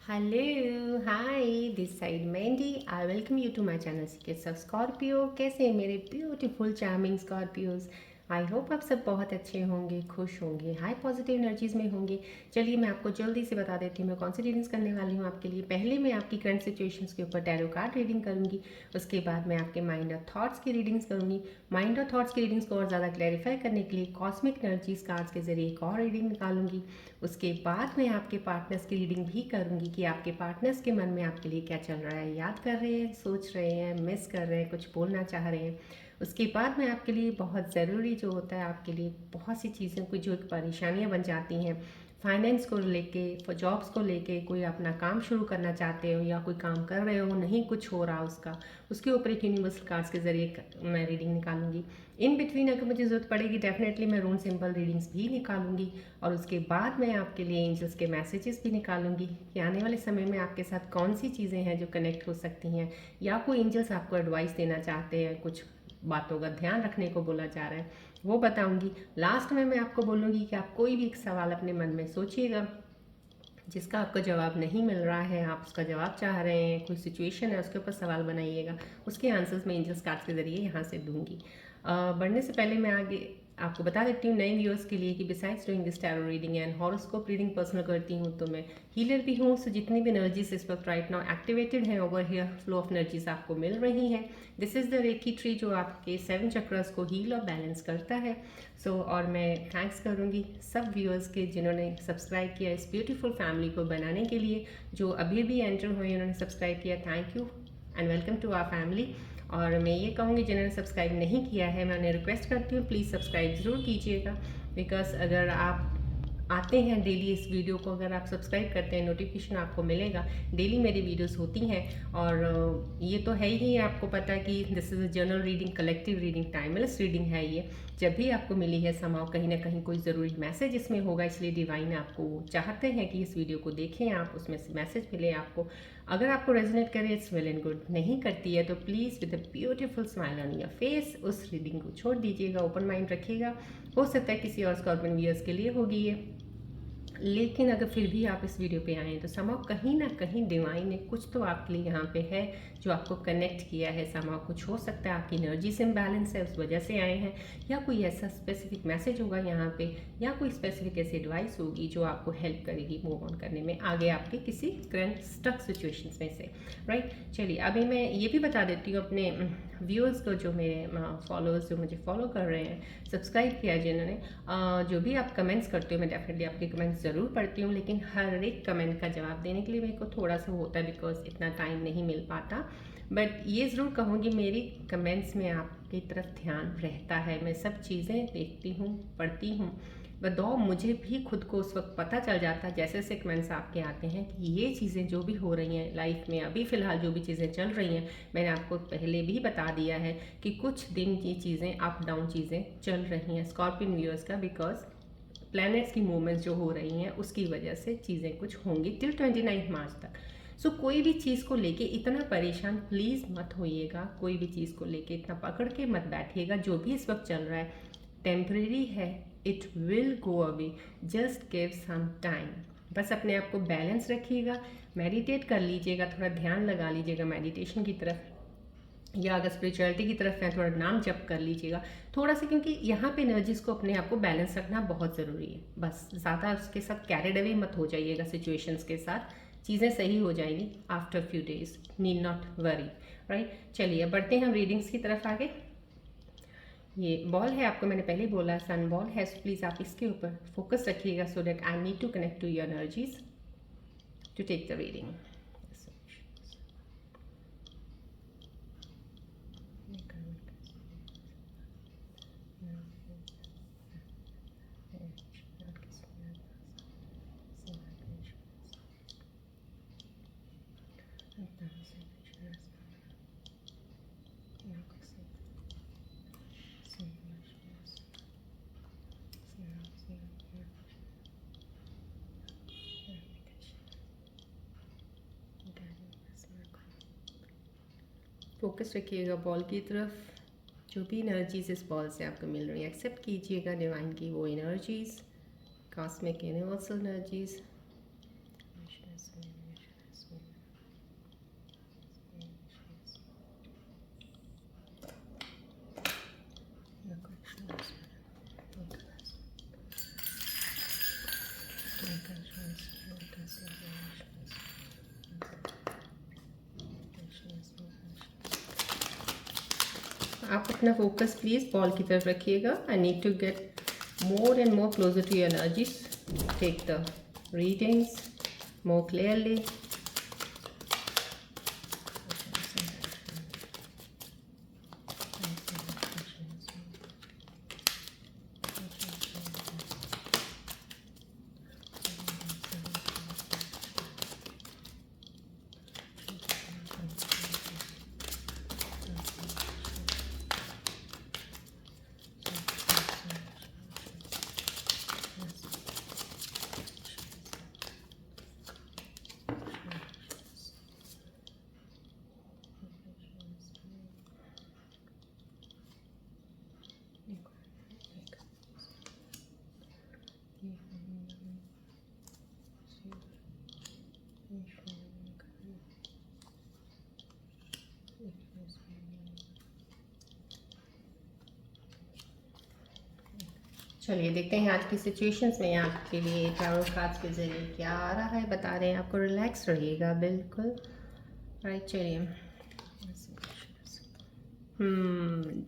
Hello hi this side Mandy I welcome you to my channel secrets of Scorpio. कैसे हैं मेरे beautiful charming Scorpios. I hope आप सब बहुत अच्छे होंगे, खुश होंगे, हाई पॉजिटिव एनर्जीज में होंगे। चलिए मैं आपको जल्दी से बता देती हूँ मैं कौन सी रीडिंग्स करने वाली हूँ आपके लिए। पहले मैं आपकी करंट सिचुएशंस के ऊपर टैरो कार्ड रीडिंग करूँगी। उसके बाद मैं आपके माइंड और थॉट्स की रीडिंग्स करूँगी। माइंड और थॉट्स की रीडिंग्स को और ज़्यादा क्लैरिफाई करने के लिए कॉस्मिक एनर्जीज कार्ड्स के जरिए एक और रीडिंग निकालूंगी। उसके बाद मैं आपके पार्टनर्स की रीडिंग भी करूंगी कि आपके पार्टनर्स के मन में आपके लिए क्या चल रहा है, याद कर रहे हैं, सोच रहे हैं, मिस कर रहे हैं, कुछ बोलना चाह रहे हैं। उसके बाद मैं आपके लिए बहुत ज़रूरी जो होता है, आपके लिए बहुत सी चीज़ें कोई जो परेशानियां बन जाती हैं फाइनेंस को लेके, जॉब्स को लेके, कोई अपना काम शुरू करना चाहते हो या कोई काम कर रहे हो नहीं कुछ हो रहा उसका, उसके ऊपर एक यूनिवर्सल कार्ड्स के जरिए मैं रीडिंग निकालूंगी। इन बिटवीन अगर मुझे ज़रूरत पड़ेगी डेफिनेटली मैं रून सिंपल रीडिंग्स भी निकालूंगी। और उसके बाद मैं आपके लिए एंजल्स के मैसेजेस भी निकालूंगी कि आने वाले समय में आपके साथ कौन सी चीज़ें हैं जो कनेक्ट हो सकती हैं, या कोई एंजल्स आपको एडवाइस देना चाहते हैं, कुछ बातों का ध्यान रखने को बोला जा रहा है वो बताऊंगी। लास्ट में मैं आपको बोलूँगी कि आप कोई भी एक सवाल अपने मन में सोचिएगा जिसका आपको जवाब नहीं मिल रहा है, आप उसका जवाब चाह रहे हैं, कोई सिचुएशन है उसके ऊपर सवाल बनाइएगा, उसके आंसर्स मैं एंजल्स कार्ड्स के ज़रिए यहाँ से दूंगी। बढ़ने से पहले मैं आगे आपको बता देती हूँ नए व्यूअर्स के लिए कि besides doing this tarot reading and horoscope reading personal करती हूँ तो मैं हीलर भी हूँ। सो जितनी भी एनर्जीज इस वक्त राइट नाउ एक्टिवेटेड हैं over here, flow of energies आपको मिल रही हैं। This is the reiki tree जो आपके 7 चक्रस को हील और बैलेंस करता है। और मैं थैंक्स करूँगी सब व्यूअर्स के जिन्होंने सब्सक्राइब किया इस ब्यूटीफुल फैमिली को बनाने के लिए। जो अभी भी एंटर हुए उन्होंने सब्सक्राइब किया, thank you and welcome to our family. और मैं ये कहूँगी जिन्होंने सब्सक्राइब नहीं किया है मैं उन्हें रिक्वेस्ट करती हूँ प्लीज़ सब्सक्राइब ज़रूर कीजिएगा। बिकॉज अगर आप आते हैं डेली इस वीडियो को, अगर आप सब्सक्राइब करते हैं नोटिफिकेशन आपको मिलेगा। डेली मेरी वीडियोस होती हैं और ये तो है ही, आपको पता है कि this is a general reading, collective reading, timeless reading है ये। जब भी आपको मिली है समाव कहीं ना कहीं कोई ज़रूरी मैसेज इसमें होगा, इसलिए डिवाइन आपको चाहते हैं कि इस वीडियो को देखें आप, उसमें से मैसेज मिले आपको। अगर आपको रेजोनेट करे इट्स वेल एंड गुड, नहीं करती है तो please with a beautiful smile on your face उस रीडिंग को छोड़ दीजिएगा, ओपन माइंड रखिएगा। हो सकता है किसी और स्कॉर्पियन व्यूअर्स के लिए होगी ये, लेकिन अगर फिर भी आप इस वीडियो पे आए हैं तो समाव कहीं ना कहीं डिवाइन ने कुछ तो आपके लिए यहाँ पे है जो आपको कनेक्ट किया है। समाव कुछ हो सकता है आपकी एनर्जी से इम्बैलेंस है उस वजह से आए हैं, या कोई ऐसा स्पेसिफिक मैसेज होगा यहाँ पे, या कोई स्पेसिफिक ऐसी एडवाइस होगी जो आपको हेल्प करेगी मूव ऑन करने में आगे आपके किसी करंट स्टक सिचुएशंस में से, राइट। चलिए अभी मैं ये भी बता देती हूँ अपने व्यूअर्स को, जो मेरे फॉलोअर्स जो मुझे फॉलो कर रहे हैं, सब्सक्राइब किया जिन्होंने, जो भी आप कमेंट्स करते हो मैं डेफिनेटली आपके कमेंट्स ज़रूर पढ़ती हूँ, लेकिन हर एक कमेंट का जवाब देने के लिए मेरे को थोड़ा सा होता है बिकॉज इतना टाइम नहीं मिल पाता। बट ये ज़रूर कहूँगी मेरी कमेंट्स में आपकी तरफ ध्यान रहता है, मैं सब चीज़ें देखती हूँ, पढ़ती हूँ। बताओ मुझे भी खुद को उस वक्त पता चल जाता है जैसे जैसे कमेंट्स आपके आते हैं कि ये चीज़ें जो भी हो रही हैं लाइफ में, अभी फ़िलहाल जो भी चीज़ें चल रही हैं, मैंने आपको पहले भी बता दिया है कि कुछ दिन ये चीज़ें अप डाउन चीज़ें चल रही हैं स्कॉर्पियन व्यूअर्स का, बिकॉज प्लैनेट्स की मूवमेंट्स जो हो रही हैं उसकी वजह से चीज़ें कुछ होंगी टिल 29 मार्च तक। सो कोई भी चीज़ को लेके इतना परेशान प्लीज़ मत होइएगा, कोई भी चीज़ को लेके इतना पकड़ के मत बैठिएगा। जो भी इस वक्त चल रहा है टेम्परेरी है, it will go away, just give some time. बस अपने आप को बैलेंस रखिएगा, मेडिटेट कर लीजिएगा, थोड़ा ध्यान लगा लीजिएगा मेडिटेशन की तरफ, या अगर स्पिरिचुअलिटी की तरफ है थोड़ा नाम जप कर लीजिएगा थोड़ा सा, क्योंकि यहाँ पे एनर्जीज को अपने आप को बैलेंस रखना बहुत ज़रूरी है। बस ज़्यादा उसके साथ कैरिड अवे मत हो जाइएगा सिचुएशंस के साथ, चीज़ें सही हो जाएंगी after few days, need not worry, right. चलिए अब बढ़ते हैं हम रीडिंग्स की तरफ आगे। ये बॉल है, आपको मैंने पहले बोला सन बॉल है, सो प्लीज़ आप इसके ऊपर फोकस रखिएगा so that I need to connect to your energies to take the reading. Focus रखिएगा बॉल की तरफ, जो भी एनर्जीज इस बॉल से आपको मिल रही है एक्सेप्ट कीजिएगा डिवाइन की वो एनर्जीज, कॉस्मिक यूनिवर्सल एनर्जीज। आप अपना फोकस प्लीज़ बॉल की तरफ रखिएगा. I need to get more and more closer to your energies. Take the readings more clearly. चलिए देखते हैं आज की सिचुएशंस में आपके लिए टैरो कार्ड्स के जरिए क्या आ रहा है. बता रहे हैं आपको रिलैक्स रहिएगा बिल्कुल. राइट, चलिए.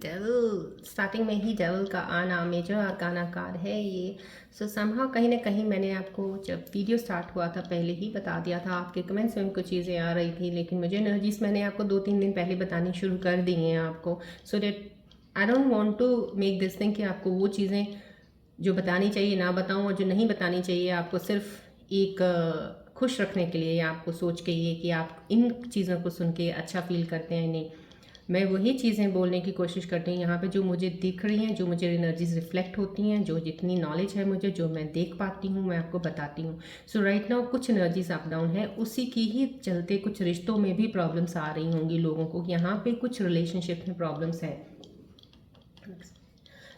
डेविल, स्टार्टिंग में ही डेविल का आना मेजर आर्काना कार्ड है ये. सो समहाउ कहीं ना कहीं मैंने आपको जब वीडियो स्टार्ट हुआ था पहले ही बता दिया था. आपके कमेंट्स में कुछ चीज़ें आ रही थी, लेकिन मुझे एनर्जीज मैंने आपको 2-3 दिन पहले बतानी शुरू कर दी हैं आपको. So that I don't want to make this thing कि आपको वो चीज़ें जो बतानी चाहिए ना बताऊं, और जो नहीं बतानी चाहिए आपको सिर्फ एक खुश रखने के लिए, या आपको सोच के ये कि आप इन चीज़ों को सुन के अच्छा फील करते हैं. नहीं, मैं वही चीज़ें बोलने की कोशिश करती हूँ यहाँ पे जो मुझे दिख रही हैं, जो मुझे एनर्जीज रिफ्लेक्ट होती हैं, जो जितनी नॉलेज है मुझे, जो मैं देख पाती हूँ, मैं आपको बताती हूँ. सो राइट नाउ कुछ एनर्जीज अप डाउन है, उसी की ही चलते कुछ रिश्तों में भी प्रॉब्लम्स आ रही होंगी लोगों को. यहाँ पे कुछ रिलेशनशिप में प्रॉब्लम्स है.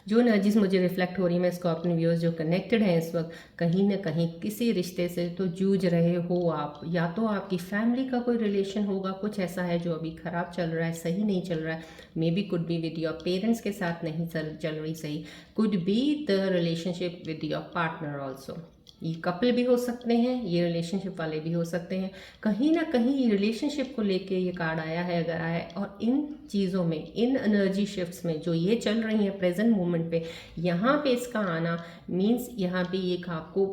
जो एनर्जीज मुझे रिफ्लेक्ट हो रही है, मैं स्कॉर्पियन व्यूअर्स जो कनेक्टेड हैं इस वक्त, कहीं ना कहीं किसी रिश्ते से तो जूझ रहे हो आप. या तो आपकी फैमिली का कोई रिलेशन होगा, कुछ ऐसा है जो अभी ख़राब चल रहा है, सही नहीं चल रहा है. May be could be with your parents के साथ नहीं चल रही सही. Could be the relationship with your partner also. ये कपल भी हो सकते हैं, ये रिलेशनशिप वाले भी हो सकते हैं. कहीं ना कहीं रिलेशनशिप को लेके ये कार्ड आया है अगर आया है. और इन चीज़ों में, इन एनर्जी शिफ्ट्स में जो ये चल रही हैं प्रेजेंट मोमेंट पे, यहाँ पे इसका आना मीन्स यहाँ पे एक आपको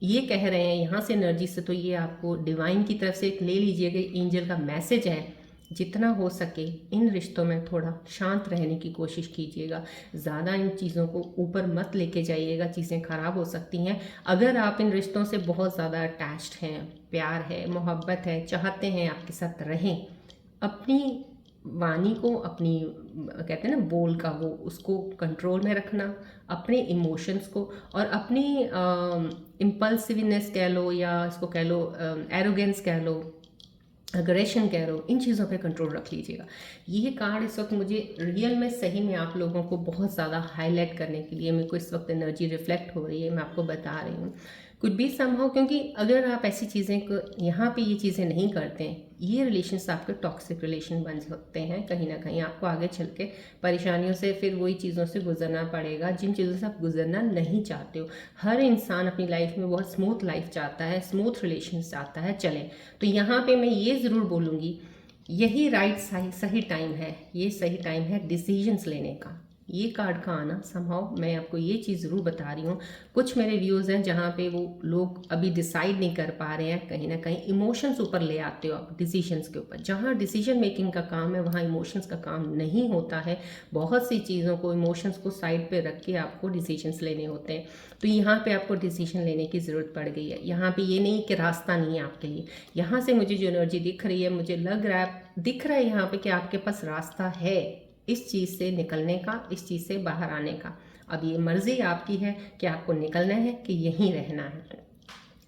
ये कह रहे हैं यहाँ से एनर्जी से, तो ये आपको डिवाइन की तरफ से एक ले लीजिएगा, एंजल का मैसेज है. जितना हो सके इन रिश्तों में थोड़ा शांत रहने की कोशिश कीजिएगा. ज़्यादा इन चीज़ों को ऊपर मत लेके जाइएगा, चीज़ें ख़राब हो सकती हैं. अगर आप इन रिश्तों से बहुत ज़्यादा अटैच्ड हैं, प्यार है, मोहब्बत है, चाहते हैं आपके साथ रहें, अपनी वाणी को, अपनी कहते हैं ना बोल का, वो उसको कंट्रोल में रखना, अपने इमोशंस को और अपनी इम्पल्सिवनेस कह लो, या इसको कह लो एरोगेंस कह लो, अग्रेशन कह लो, इन चीज़ों पे कंट्रोल रख लीजिएगा. ये कार्ड इस वक्त मुझे रियल में सही में आप लोगों को बहुत ज़्यादा हाईलाइट करने के लिए मेरे को इस वक्त एनर्जी रिफ्लेक्ट हो रही है. मैं आपको बता रही हूँ कुछ भी समहाउ, क्योंकि अगर आप ऐसी चीज़ें को यहाँ पे ये चीज़ें नहीं करते हैं, ये रिलेशंस आपके टॉक्सिक रिलेशन बन सकते हैं. कहीं ना कहीं आपको आगे चल के परेशानियों से, फिर वही चीज़ों से गुजरना पड़ेगा जिन चीज़ों से आप गुजरना नहीं चाहते हो. हर इंसान अपनी लाइफ में बहुत स्मूथ लाइफ चाहता है, स्मूथ रिलेशन चाहता है. चले, तो यहाँ पे मैं ये ज़रूर बोलूँगी, यही राइट सही टाइम है, ये सही टाइम है डिसीजंस लेने का. ये कार्ड का आना समहाउ, मैं आपको ये चीज़ ज़रूर बता रही हूँ. कुछ मेरे व्यूज़ हैं जहाँ पे वो लोग अभी डिसाइड नहीं कर पा रहे हैं, कहीं ना कहीं इमोशंस ऊपर ले आते हो आप डिसीजंस के ऊपर. जहाँ डिसीजन मेकिंग का काम है वहाँ इमोशंस का काम नहीं होता है. बहुत सी चीज़ों को, इमोशंस को साइड पे रख के आपको डिसीजंस लेने होते हैं. तो यहाँ पे आपको डिसीजन लेने की ज़रूरत पड़ गई है. यहाँ पे ये नहीं कि रास्ता नहीं है आपके लिए. यहाँ से मुझे जो एनर्जी दिख रही है, मुझे लग रहा है, दिख रहा है यहाँ पे कि आपके पास रास्ता है इस चीज़ से निकलने का, इस चीज़ से बाहर आने का. अब ये मर्ज़ी आपकी है कि आपको निकलना है कि यहीं रहना है.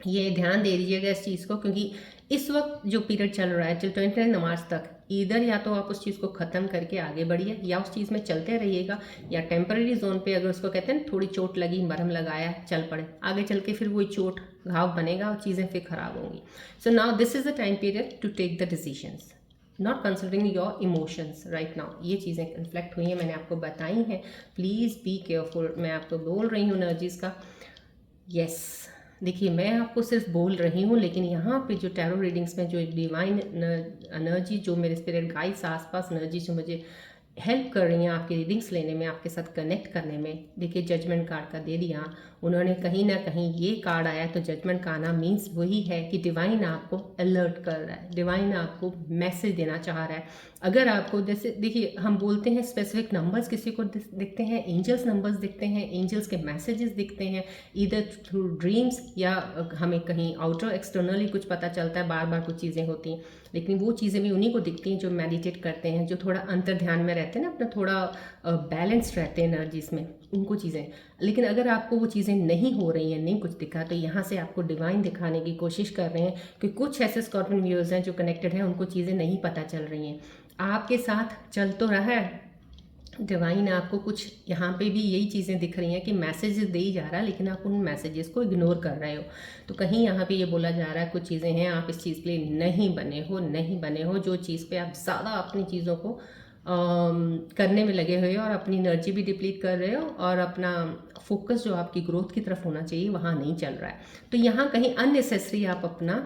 ये ध्यान दे दीजिएगा इस चीज़ को, क्योंकि इस वक्त जो पीरियड चल रहा है टिल 29 मार्च तक, इधर या तो आप उस चीज़ को ख़त्म करके आगे बढ़िए या उस चीज़ में चलते रहिएगा, या टेम्पररी जोन पे अगर उसको कहते हैं थोड़ी चोट लगी, मरहम लगाया, चल पड़े, आगे चल के फिर वही चोट घाव बनेगा और चीज़ें फिर ख़राब होंगी। So now this is the time period to take the decisions, not considering your emotions right now. ये चीज़ें रिफ्लेक्ट हुई हैं, मैंने आपको बताई हैं, प्लीज़ बी केयरफुल। मैं आपको बोल रही हूँ एनर्जीज़ का, यस देखिए मैं आपको सिर्फ बोल रही हूँ, लेकिन यहाँ पे जो टैरो रीडिंग्स में जो डिवाइन एनर्जी, जो मेरे स्पिरिट गाइड्स आसपास एनर्जी जो मुझे हेल्प कर रही हैं आपकी रीडिंग्स लेने में, आपके साथ कनेक्ट करने में, देखिए जजमेंट कार्ड का दे दिया उन्होंने, कहीं ना कहीं ये कार्ड आया, तो जजमेंट का आना मीन्स वही है कि डिवाइन आपको अलर्ट कर रहा है, डिवाइन आपको मैसेज देना चाह रहा है। अगर आपको जैसे देखिए हम बोलते हैं स्पेसिफिक नंबर्स किसी को दिखते हैं, एंजल्स नंबर्स दिखते हैं, एंजल्स के मैसेजेस दिखते हैं इधर थ्रू ड्रीम्स, या हमें कहीं आउटर एक्सटर्नली कुछ पता चलता है, बार बार कुछ चीज़ें होती हैं, लेकिन वो चीज़ें भी उन्हीं को दिखती हैं जो मेडिटेट करते हैं, जो थोड़ा अंतर ध्यान में रहते हैं ना, अपना थोड़ा बैलेंस्ड रहते हैं एनर्जीज में, उनको चीज़ें। लेकिन अगर आपको वो चीज़ें नहीं हो रही हैं, नहीं कुछ दिखा, तो यहाँ से आपको डिवाइन दिखाने की कोशिश कर रहे हैं कि कुछ ऐसे स्कॉर्पियन व्यूअर्स हैं जो कनेक्टेड हैं, उनको चीज़ें नहीं पता चल रही हैं, आपके साथ चल तो रहा है डिवाइन, आपको कुछ यहाँ पे भी यही चीज़ें दिख रही हैं कि मैसेजेस दे ही जा रहा है, लेकिन आप उन मैसेजेस को इग्नोर कर रहे हो। तो कहीं यहाँ पे ये बोला जा रहा है कुछ चीज़ें हैं, आप इस चीज़ के लिए नहीं बने हो, जो चीज़ पे आप ज़्यादा अपनी चीज़ों को करने में लगे हुए हो और अपनी एनर्जी भी डिप्लीट कर रहे हो, और अपना फोकस जो आपकी ग्रोथ की तरफ होना चाहिए वहाँ नहीं चल रहा है। तो यहाँ कहीं अननेसेसरी आप अपना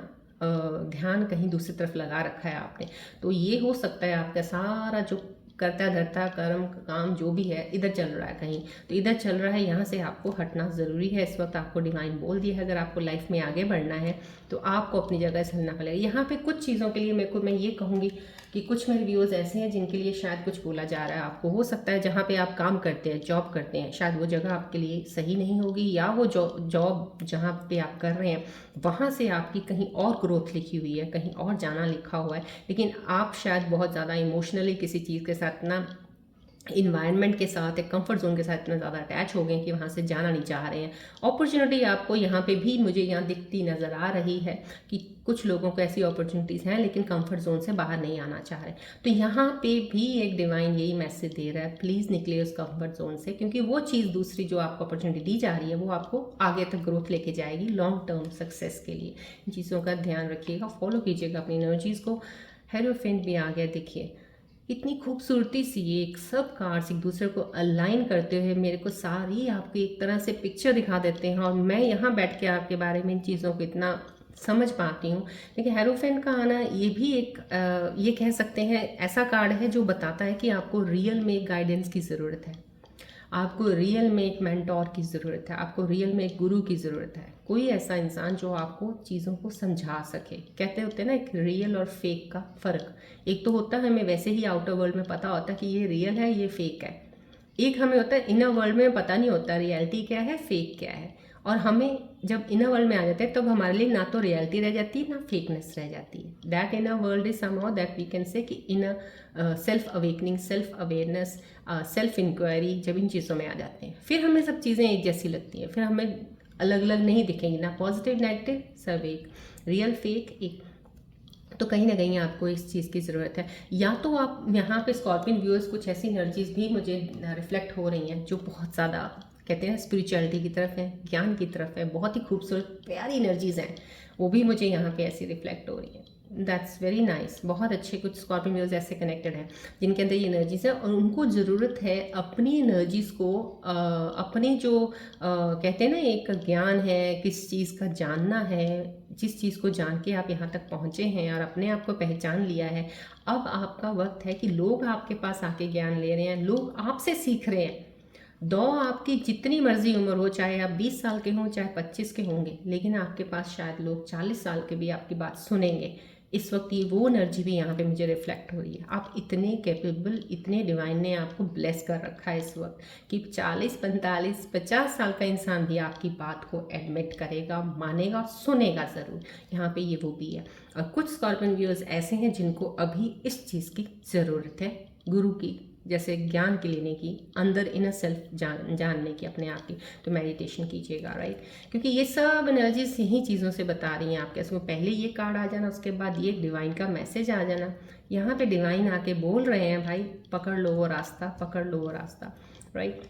ध्यान कहीं दूसरी तरफ लगा रखा है आपने। तो ये हो सकता है आपका सारा जो करता धरता कर्म काम जो भी है इधर चल रहा है कहीं, तो इधर चल रहा है, यहाँ से आपको हटना ज़रूरी है। इस वक्त आपको डिवाइन बोल दिया है, अगर आपको लाइफ में आगे बढ़ना है तो आपको अपनी जगह से हिलना पड़ेगा। यहाँ पे कुछ चीज़ों के लिए मैं ये कहूँगी कि कुछ मेरे व्यूअर्स ऐसे हैं जिनके लिए शायद कुछ बोला जा रहा है आपको, हो सकता है जहाँ पे आप काम करते हैं, जॉब करते हैं, शायद वो जगह आपके लिए सही नहीं होगी, या वो जॉब जहाँ पे आप कर रहे हैं वहाँ से आपकी कहीं और ग्रोथ लिखी हुई है, कहीं और जाना लिखा हुआ है, लेकिन आप शायद बहुत ज़्यादा इमोशनली किसी चीज़ के साथ ना, इन्वायरमेंट के साथ, एक कंफर्ट जोन के साथ इतना ज़्यादा अटैच हो गए कि वहाँ से जाना नहीं चाह रहे हैं। अपॉर्चुनिटी आपको यहाँ पे भी मुझे यहाँ दिखती नज़र आ रही है कि कुछ लोगों को ऐसी अपॉर्चुनिटीज़ हैं, लेकिन कंफर्ट जोन से बाहर नहीं आना चाह रहे। तो यहाँ पे भी एक डिवाइन यही मैसेज दे रहा है, प्लीज़ निकले उस कंफर्ट जोन से, क्योंकि वो चीज़ दूसरी जो आपको अपॉर्चुनिटी दी जा रही है वो आपको आगे तक ग्रोथ लेके जाएगी, लॉन्ग टर्म सक्सेस के लिए। इन चीज़ों का ध्यान रखिएगा, फॉलो कीजिएगा अपनी एनर्जीज़ को। हेरोफेंट भी आ गया, देखिए इतनी खूबसूरती सी ये एक सब कार्ड्स एक दूसरे को अलाइन करते हुए मेरे को सारी आपकी एक तरह से पिक्चर दिखा देते हैं, और मैं यहाँ बैठ के आपके बारे में इन चीज़ों को इतना समझ पाती हूँ। लेकिन हेरोफेंट का आना ये भी एक ये कह सकते हैं ऐसा कार्ड है जो बताता है कि आपको रियल में एक गाइडेंस की ज़रूरत है, आपको रियल में एक मेंटोर की ज़रूरत है, आपको रियल में एक गुरु की ज़रूरत है, कोई ऐसा इंसान जो आपको चीज़ों को समझा सके। कहते होते हैं ना एक रियल और फेक का फ़र्क, एक तो होता है हमें वैसे ही आउटर वर्ल्ड में पता होता है कि ये रियल है ये फेक है, एक हमें होता है इनर वर्ल्ड में पता नहीं होता रियलिटी क्या है फेक क्या है, और हमें जब इनर वर्ल्ड में आ जाते हैं तब हमारे लिए ना तो रियलिटी रह जाती है ना फेकनेस रह जाती है। That inner world is somehow that we can say कि inner self awakening, self awareness, self inquiry, जब इन चीज़ों में आ जाते हैं फिर हमें सब चीज़ें एक जैसी लगती हैं, फिर हमें अलग अलग नहीं दिखेंगी, ना पॉजिटिव नेगेटिव, सब एक, रियल फेक एक। तो कहीं ना कहीं आपको इस चीज़ की ज़रूरत है, या तो आप यहाँ पे स्कॉर्पियन व्यूअर्स कुछ ऐसी एनर्जीज भी मुझे रिफ्लेक्ट हो रही हैं जो बहुत ज़्यादा कहते हैं स्पिरिचुअलिटी की तरफ है, ज्ञान की तरफ है, बहुत ही खूबसूरत प्यारी एनर्जीज हैं, वो भी मुझे यहाँ पे ऐसी रिफ्लेक्ट हो रही है। That's very nice. बहुत अच्छे कुछ स्कॉर्पियन व्यूअर्स ऐसे कनेक्टेड हैं जिनके अंदर ये एनर्जीज है, और उनको ज़रूरत है अपनी एनर्जीज को अपने जो कहते हैं ना एक ज्ञान है, किस चीज़ का जानना है, जिस चीज़ को जान के आप यहाँ तक पहुँचे हैं और अपने आप को पहचान लिया है, अब आपका वक्त है कि लोग आपके पास आके ज्ञान ले रहे हैं, लोग आपसे सीख रहे हैं। दो आपकी जितनी मर्जी उम्र हो, चाहे आप 20 साल के हों चाहे 25 के होंगे, लेकिन आपके पास शायद लोग 40 साल के भी आपकी बात सुनेंगे। इस वक्त ये वो एनर्जी भी यहाँ पे मुझे रिफ्लेक्ट हो रही है। आप इतने कैपेबल, इतने डिवाइन ने आपको ब्लेस कर रखा है इस वक्त कि 40, 45, 50 साल का इंसान भी आपकी बात को एडमिट करेगा, मानेगा, सुनेगा ज़रूर। यहाँ पे ये वो भी है। और कुछ स्कॉर्पियन व्यूअर्स ऐसे हैं जिनको अभी इस चीज़ की ज़रूरत है, गुरु की, जैसे ज्ञान की लेने की, अंदर इनर सेल्फ जानने की अपने आप की, तो मेडिटेशन कीजिएगा, राइट। क्योंकि ये सब एनर्जीज यही चीज़ों से बता रही हैं आपके, इसमें पहले ये कार्ड आ जाना, उसके बाद ये डिवाइन का मैसेज आ जाना। यहाँ पे डिवाइन आके बोल रहे हैं भाई पकड़ लो वो रास्ता, पकड़ लो वो रास्ता, राइट।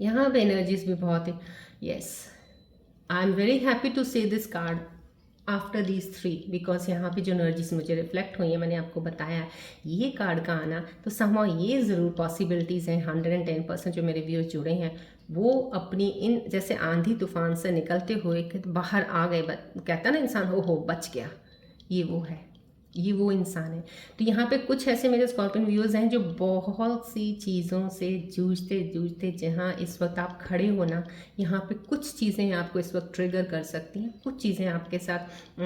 यहाँ पे एनर्जीज भी बहुत है। Yes, I am very happy to say this card after these 3, because यहाँ पे जो एनर्जीज मुझे रिफ्लेक्ट हुई है, मैंने आपको बताया ये कार्ड का आना, तो समहाउ ये ज़रूर पॉसिबिलिटीज़ हैं। 110% जो मेरे व्यूअर्स जुड़े हैं वो अपनी इन जैसे आंधी तूफान से निकलते हुए बाहर आ गए, कहता ना इंसान हो बच गया, ये वो है, ये वो इंसान है। तो यहाँ पे कुछ ऐसे मेरे स्कॉर्पियन व्यूअर्स हैं जो बहुत सी चीज़ों से जूझते जूझते, जहाँ इस वक्त आप खड़े हो ना, यहाँ पे कुछ चीज़ें आपको इस वक्त ट्रिगर कर सकती हैं, कुछ चीज़ें आपके साथ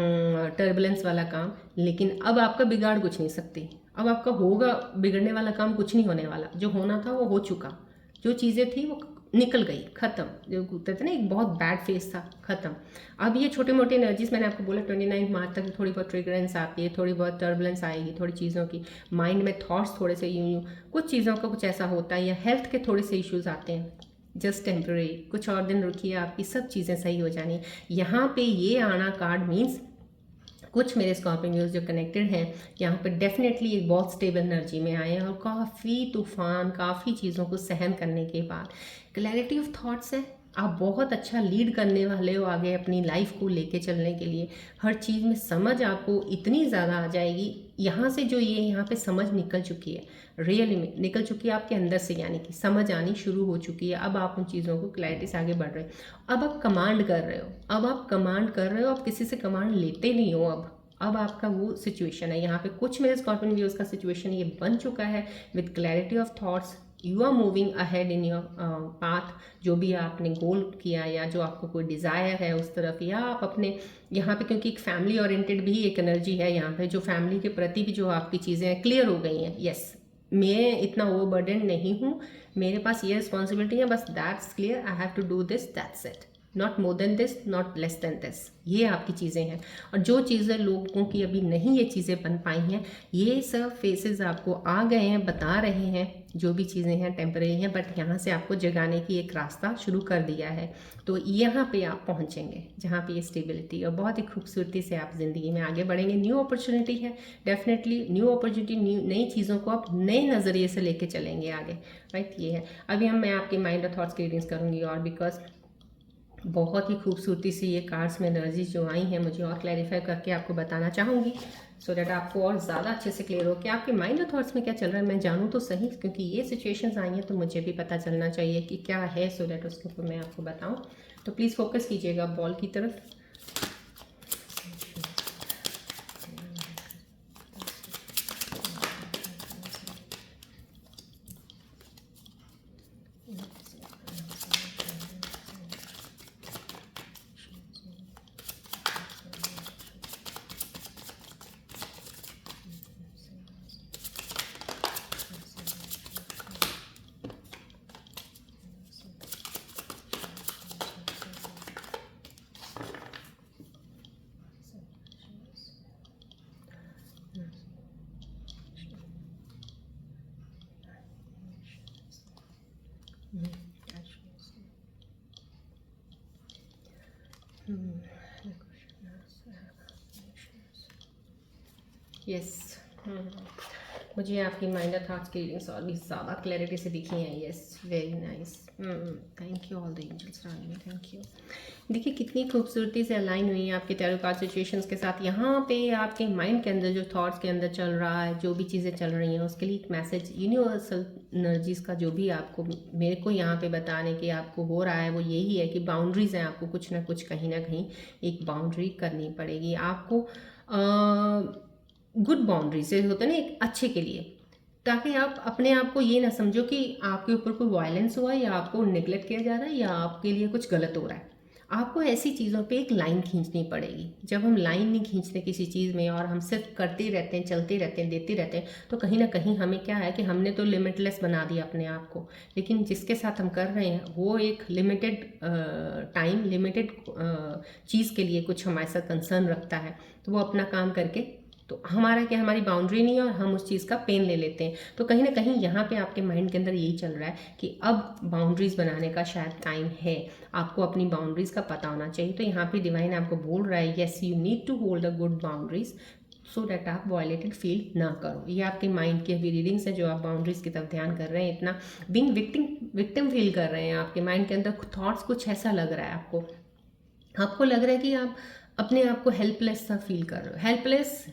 टर्बुलेंस वाला काम, लेकिन अब आपका बिगाड़ कुछ नहीं सकती। अब आपका होगा बिगड़ने वाला काम कुछ नहीं होने वाला, जो होना था वो हो चुका, जो चीज़ें थी वो निकल गई, ख़त्म। जो कहते थे ना एक बहुत बैड फेस था, ख़त्म। अब ये छोटे मोटे एनर्जीज मैंने आपको बोला 29 मार्च तक थोड़ी बहुत ट्रिगरेंस आती है, थोड़ी बहुत टर्बुलेंस आएगी, थोड़ी चीज़ों की माइंड में थॉट्स थोड़े से यूँ कुछ चीज़ों का कुछ ऐसा होता है, या हेल्थ के थोड़े से इश्यूज़ आते हैं, जस्ट टेम्प्रेरी, कुछ और दिन रुकिए, आपकी सब चीज़ें सही हो जानी। यहाँ पे ये आना कार्ड मीन्स कुछ मेरे स्कॉर्पियन व्यूअर्स जो कनेक्टेड हैं यहाँ पर डेफिनेटली एक बहुत स्टेबल एनर्जी में आए हैं, और काफ़ी तूफान, काफ़ी चीज़ों को सहन करने के बाद क्लैरिटी ऑफ थॉट्स है। आप बहुत अच्छा लीड करने वाले हो आगे अपनी लाइफ को लेके चलने के लिए। हर चीज़ में समझ आपको इतनी ज़्यादा आ जाएगी, यहाँ से जो ये यहाँ पे समझ निकल चुकी है, रियली में निकल चुकी है आपके अंदर से, यानी कि समझ आनी शुरू हो चुकी है। अब आप उन चीज़ों को क्लैरिटी से आगे बढ़ रहे हो। अब आप कमांड कर रहे हो, अब आप कमांड कर रहे हो, आप किसी से कमांड लेते नहीं हो। अब आपका वो सिचुएशन है। यहाँ पे कुछ मेरे स्कॉर्पियन व्यूअर्स का सिचुएशन ये बन चुका है with clarity of thoughts. You are moving ahead in your path, जो भी आपने गोल किया या जो आपको कोई डिज़ायर है उस तरफ, या आप अपने यहाँ पे, क्योंकि एक फैमिली ओरिएंटेड भी एक एनर्जी है यहाँ पे, जो फैमिली के प्रति भी जो आपकी चीज़ें क्लियर हो गई हैं। यस, मैं इतना ओवरबर्डन नहीं हूँ, मेरे पास ये रिस्पॉन्सिबिलिटी है, बस that's clear, I have to do this, that's it, not more than this, not less than this. ये आपकी चीज़ें हैं। और जो चीज़ें लोगों की अभी नहीं ये चीज़ें बन पाई हैं, ये सब फेसेस आपको आ गए हैं, बता रहे हैं जो भी चीज़ें हैं टेम्परेरी हैं, बट यहाँ से आपको जगाने की एक रास्ता शुरू कर दिया है। तो यहाँ पे आप पहुँचेंगे जहाँ पे ये स्टेबिलिटी, और बहुत ही खूबसूरती से आप ज़िंदगी में आगे बढ़ेंगे। न्यू अपॉर्चुनिटी है, डेफिनेटली न्यू अपॉर्चुनिटी, नई चीज़ों को आप नए नज़रिए से लेके चलेंगे आगे, राइट। ये है। अभी मैं आपके माइंड और थॉट्स की रीडिंग्स करूँगी, और बिकॉज बहुत ही खूबसूरती से ये कार्ड्स में एनर्जीज जो आई हैं, मुझे और क्लैरिफाई करके आपको बताना चाहूँगी, सो दैट आपको और ज़्यादा अच्छे से क्लियर हो कि आपके माइंड और थॉट्स में क्या चल रहा है। मैं जानूँ तो सही, क्योंकि ये सिचुएशंस आई हैं तो मुझे भी पता चलना चाहिए कि क्या है, सो दैट उसके ऊपर मैं आपको बताऊँ। तो प्लीज़ फोकस कीजिएगा बॉल की तरफ। यस, मुझे आपकी माइंड और थॉट्स की रीडिंग्स और भी ज़्यादा क्लैरिटी से दिखी हैं। Yes, very nice, thank you all the angels around me, thank you. देखिए कितनी खूबसूरती से अलाइन हुई है आपके टैरो कार्ड सिचुएशंस के साथ। यहाँ पे आपके माइंड के अंदर जो थॉट्स के अंदर चल रहा है, जो भी चीज़ें चल रही हैं, उसके लिए एक मैसेज यूनिवर्सल एनर्जीज़ का जो भी आपको मेरे को यहाँ पे बताने की आपको हो रहा है, वो यही है कि बाउंड्रीज़ हैं, आपको कुछ ना कुछ कहीं ना कहीं एक बाउंड्री करनी पड़ेगी आपको। गुड बाउंड्री से होता है ना, एक अच्छे के लिए, ताकि आप अपने आप को ये ना समझो कि आपके ऊपर कोई वायलेंस हुआ है, या आपको नेग्लेक्ट किया जा रहा है, या आपके लिए कुछ गलत हो रहा है। आपको ऐसी चीज़ों पे एक लाइन खींचनी पड़ेगी। जब हम लाइन नहीं खींचते किसी चीज़ में, और हम सिर्फ करते रहते हैं, चलते रहते हैं, देते रहते हैं, तो कहीं ना कहीं हमें क्या है कि हमने तो लिमिटलेस बना दिया अपने आप को। लेकिन जिसके साथ हम कर रहे हैं वो एक लिमिटेड टाइम, लिमिटेड चीज़ के लिए कुछ हमारे साथ कंसर्न रखता है, तो वो अपना काम करके तो हमारा क्या, हमारी बाउंड्री नहीं है और हम उस चीज़ का पेन ले लेते हैं। तो कहीं ना कहीं यहाँ पे आपके माइंड के अंदर यही चल रहा है कि अब बाउंड्रीज बनाने का शायद टाइम है, आपको अपनी बाउंड्रीज का पता होना चाहिए। तो यहाँ पे डिवाइन आपको बोल रहा है, yes you need to hold a good boundaries so that आप वायलेटेड फील ना करो। ये आपके माइंड की अभी रीडिंग्स है जो आप बाउंड्रीज की तरफ ध्यान कर रहे हैं। इतना बीइंग विक्टिम फील कर रहे हैं, आपके माइंड के अंदर थॉट्स कुछ ऐसा लग रहा है आपको, आपको लग रहा है कि आप अपने आप को हेल्पलेस सा फील कर रहे हो। हेल्पलेस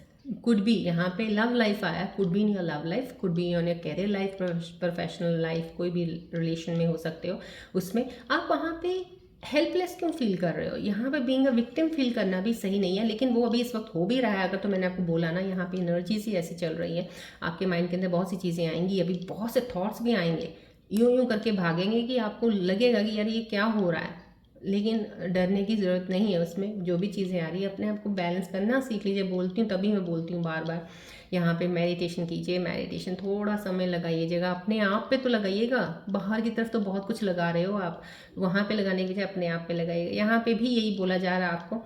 कुड बी, यहाँ पे लव लाइफ आया, could be in your love life, could be on your career life, professional life, कोई भी रिलेशन में हो सकते हो। उसमें आप वहाँ पे हेल्पलेस क्यों फील कर रहे हो? यहाँ पे बीइंग अ विक्टिम फील करना भी सही नहीं है, लेकिन वो अभी इस वक्त हो भी रहा है। अगर तो मैंने आपको बोला ना, यहाँ पे एनर्जीज ही ऐसी चल रही है, आपके माइंड के अंदर बहुत सी चीज़ें आएंगी, अभी बहुत से थॉट्स भी आएंगे, यूं यूं करके भागेंगे कि आपको लगेगा कि यार ये क्या हो रहा है। लेकिन डरने की ज़रूरत नहीं है उसमें, जो भी चीज़ें आ रही है अपने आप को बैलेंस करना सीख लीजिए। बोलती हूँ तभी मैं बोलती हूँ बार बार, यहाँ पे मेडिटेशन कीजिए, मेडिटेशन थोड़ा समय लगाइएगा, अपने आप पे तो लगाइएगा, बाहर की तरफ तो बहुत कुछ लगा रहे हो आप, वहाँ पे लगाने की बजाय अपने आप पे लगाइएगा। यहाँ पे भी यही बोला जा रहा है आपको,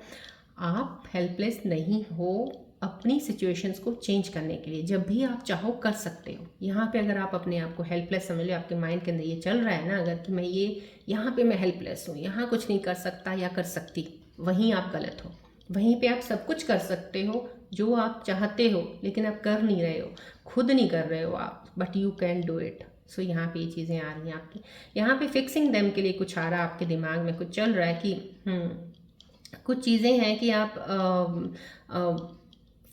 आप हेल्पलेस नहीं हो अपनी सिचुएशंस को चेंज करने के लिए, जब भी आप चाहो कर सकते हो। यहाँ पे अगर आप अपने आप को हेल्पलेस समझ लो, आपके माइंड के अंदर ये चल रहा है ना अगर कि मैं ये यहाँ पे मैं हेल्पलेस हूँ, यहाँ कुछ नहीं कर सकता या कर सकती, वहीं आप गलत हो। वहीं पे आप सब कुछ कर सकते हो जो आप चाहते हो, लेकिन आप कर नहीं रहे हो, खुद नहीं कर रहे हो आप, but you can do it. So यहाँ पे ये चीज़ें आ रही हैं आपकी, यहाँ पे फिक्सिंग देम के लिए कुछ आ रहा है आपके दिमाग में, कुछ चल रहा है कि कुछ चीज़ें हैं कि आप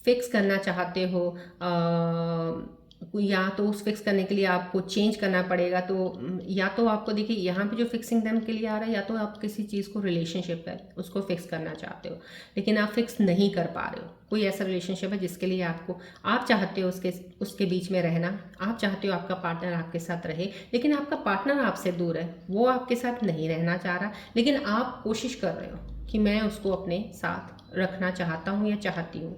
फिक्स करना चाहते हो, या तो उस फिक्स करने के लिए आपको चेंज करना पड़ेगा। तो या तो आपको देखिए यहाँ पे जो फिक्सिंग देम के लिए आ रहा है, या तो आप किसी चीज़ को, रिलेशनशिप है उसको फिक्स करना चाहते हो, लेकिन आप फिक्स नहीं कर पा रहे हो। कोई ऐसा रिलेशनशिप है जिसके लिए आपको, आप चाहते हो उसके बीच में रहना, आप चाहते हो आपका पार्टनर आपके साथ रहे, लेकिन आपका पार्टनर आपसे दूर है, वो आपके साथ नहीं रहना चाह रहा, लेकिन आप कोशिश कर रहे हो कि मैं उसको अपने साथ रखना चाहता हूँ या चाहती हूँ।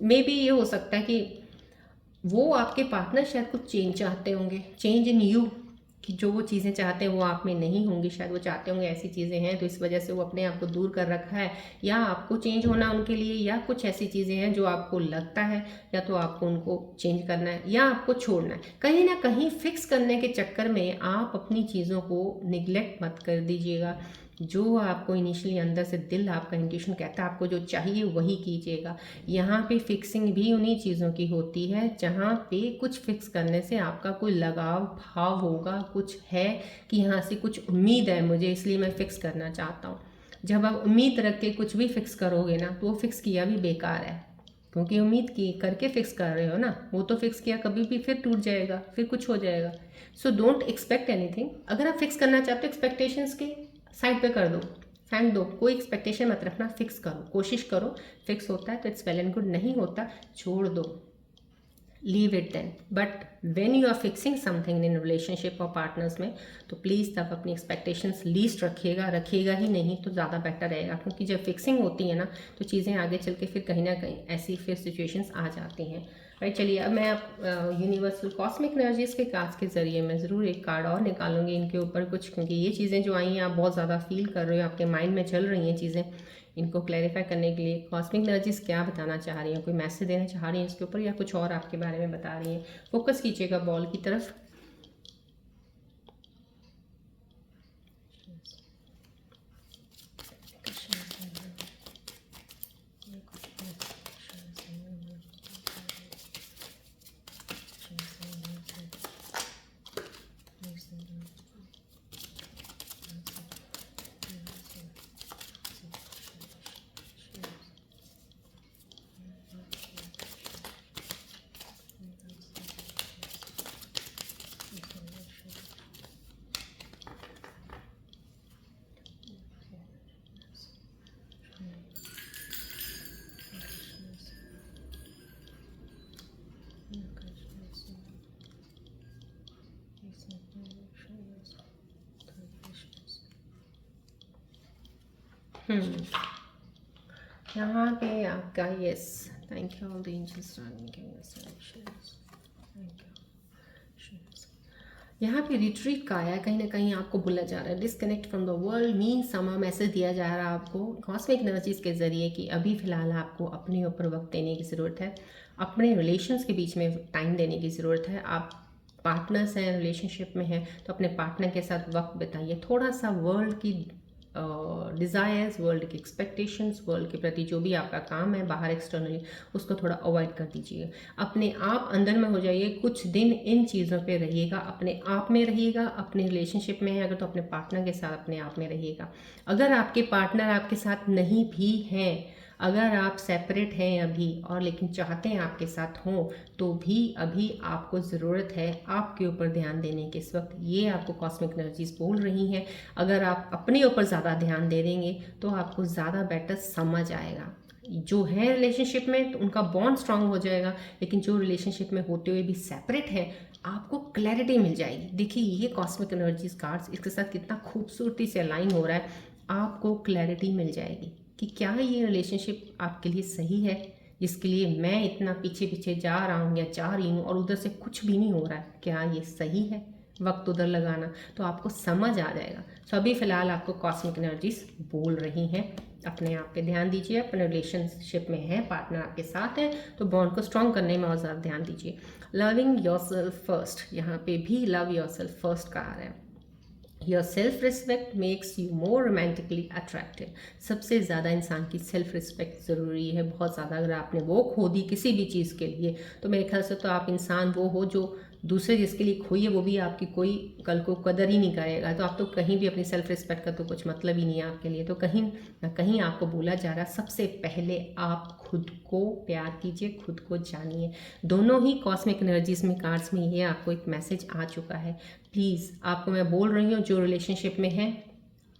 मे बी ये हो सकता है कि वो आपके पार्टनर शायद कुछ चेंज चाहते होंगे, चेंज इन यू, कि जो वो चीज़ें चाहते हैं वो आप में नहीं होंगी, शायद वो चाहते होंगे ऐसी चीज़ें हैं, तो इस वजह से वो अपने आप को दूर कर रखा है, या आपको चेंज होना उनके लिए, या कुछ ऐसी चीज़ें हैं जो आपको लगता है, या तो आपको उनको चेंज करना है या आपको छोड़ना है। कहीं ना कहीं फिक्स करने के चक्कर में आप अपनी चीज़ों को निगलेक्ट मत कर दीजिएगा। जो आपको इनिशियली अंदर से दिल, आपका इंट्यूशन कहता है आपको जो चाहिए वही कीजिएगा। यहाँ पे फिक्सिंग भी उन्हीं चीज़ों की होती है जहाँ पे कुछ फिक्स करने से आपका कोई लगाव भाव होगा, कुछ है कि यहाँ से कुछ उम्मीद है मुझे, इसलिए मैं फिक्स करना चाहता हूँ। जब आप उम्मीद रख के कुछ भी फिक्स करोगे ना, तो वो फिक्स किया भी बेकार है, क्योंकि उम्मीद की करके फिक्स कर रहे हो ना, वो तो फिक्स किया कभी भी फिर टूट जाएगा, फिर कुछ हो जाएगा। So don't expect anything. अगर आप फिक्स करना चाहते हो, एक्सपेक्टेशंस के साइड पे कर दो, फेंक दो, कोई एक्सपेक्टेशन मत रखना, फिक्स करो, कोशिश करो। फिक्स होता है तो इट्स वेल एंड गुड, नहीं होता छोड़ दो, leave it then. But when you are fixing something in relationship और पार्टनर्स में, तो प्लीज़ तब अपनी एक्सपेक्टेशंस लीस्ट रखिएगा, रखिएगा ही नहीं तो ज़्यादा बेटर रहेगा, क्योंकि जब फिक्सिंग होती है ना तो चीज़ें आगे चल के फिर कहीं ना कहीं ऐसी फिर सिचुएशंस आ जाती हैं। राइट, चलिए अब मैं आप यूनिवर्सल कॉस्मिक एनर्जीज के कार्ड्स के ज़रिए मैं ज़रूर एक कार्ड और निकालूंगी इनके ऊपर कुछ, क्योंकि ये चीज़ें जो आई हैं आप बहुत ज़्यादा फील कर रहे हो, आपके माइंड में चल रही हैं चीज़ें, इनको क्लैरिफाई करने के लिए कॉस्मिक एनर्जीज क्या बताना चाह रही हैं, कोई मैसेज देना चाह रही हैं इसके ऊपर, या कुछ और आपके बारे में बता रही हैं। फोकस कीजिएगा बॉल की तरफ। यहाँ पे आपका yes, thank you all the angels, thank you. यहाँ पे रिट्रीट का आया है, कहीं ना कहीं आपको बोला जा रहा है disconnect from the world, mean समा मैसेज दिया जा रहा है आपको कॉस्मिक एनर्जीज के ज़रिए कि अभी फ़िलहाल आपको अपने ऊपर वक्त देने की ज़रूरत है, अपने रिलेशंस के बीच में टाइम देने की ज़रूरत है। आप पार्टनर्स हैं, रिलेशनशिप में हैं, तो अपने पार्टनर के साथ वक्त बिताइए। थोड़ा सा वर्ल्ड की डिज़ायर्स, वर्ल्ड की एक्सपेक्टेशंस, वर्ल्ड के प्रति जो भी आपका काम है बाहर एक्सटर्नली, उसको थोड़ा अवॉइड कर दीजिए। अपने आप अंदर में हो जाइए, कुछ दिन इन चीज़ों पे रहिएगा, अपने आप में रहिएगा। अपने रिलेशनशिप में है अगर, तो अपने पार्टनर के साथ अपने आप में रहिएगा। अगर आपके पार्टनर आपके साथ नहीं भी हैं, अगर आप सेपरेट हैं अभी और लेकिन चाहते हैं आपके साथ हों, तो भी अभी आपको ज़रूरत है आपके ऊपर ध्यान देने की। इस वक्त ये आपको कॉस्मिक एनर्जीज बोल रही हैं। अगर आप अपने ऊपर ज़्यादा ध्यान दे देंगे तो आपको ज़्यादा बेटर समझ आएगा। जो है रिलेशनशिप में तो उनका बॉन्ड स्ट्रांग हो जाएगा, लेकिन जो रिलेशनशिप में होते हुए भी सेपरेट है, आपको क्लैरिटी मिल जाएगी। देखिए ये कॉस्मिक एनर्जीज कार्ड्स इसके साथ कितना खूबसूरती से अलाइन हो रहा है। आपको क्लैरिटी मिल जाएगी कि क्या ये रिलेशनशिप आपके लिए सही है, जिसके लिए मैं इतना पीछे पीछे जा रहा हूँ या जा रही हूँ और उधर से कुछ भी नहीं हो रहा है, क्या ये सही है वक्त उधर लगाना, तो आपको समझ आ जाएगा। सो अभी फ़िलहाल आपको कॉस्मिक एनर्जीज बोल रही हैं अपने आप पे ध्यान दीजिए। अपने रिलेशनशिप में है, पार्टनर आपके साथ है, तो बॉन्ड को स्ट्रॉन्ग करने में और ज़्यादा ध्यान दीजिए। लविंग योर सेल्फ फर्स्ट, यहाँ पे भी लव योर सेल्फ फर्स्ट कहा है। Your self respect makes you more romantically attractive. सबसे ज़्यादा इंसान की सेल्फ रिस्पेक्ट ज़रूरी है, बहुत ज़्यादा। अगर आपने वो खो दी किसी भी चीज़ के लिए, तो मेरे ख्याल से तो आप इंसान वो हो जो दूसरे जिसके लिए खोई है वो भी आपकी कोई कल को कदर ही नहीं करेगा। तो आप तो कहीं भी अपनी सेल्फ रिस्पेक्ट का तो कुछ मतलब ही नहीं है आपके लिए। तो कहीं ना कहीं आपको बोला जा रहा है सबसे पहले आप खुद को प्यार कीजिए, खुद को जानिए। दोनों ही कॉस्मिक एनर्जीज में कार्ड्स में ये आपको एक मैसेज आ चुका है। प्लीज़ आपको मैं बोल रही हूँ, जो रिलेशनशिप में है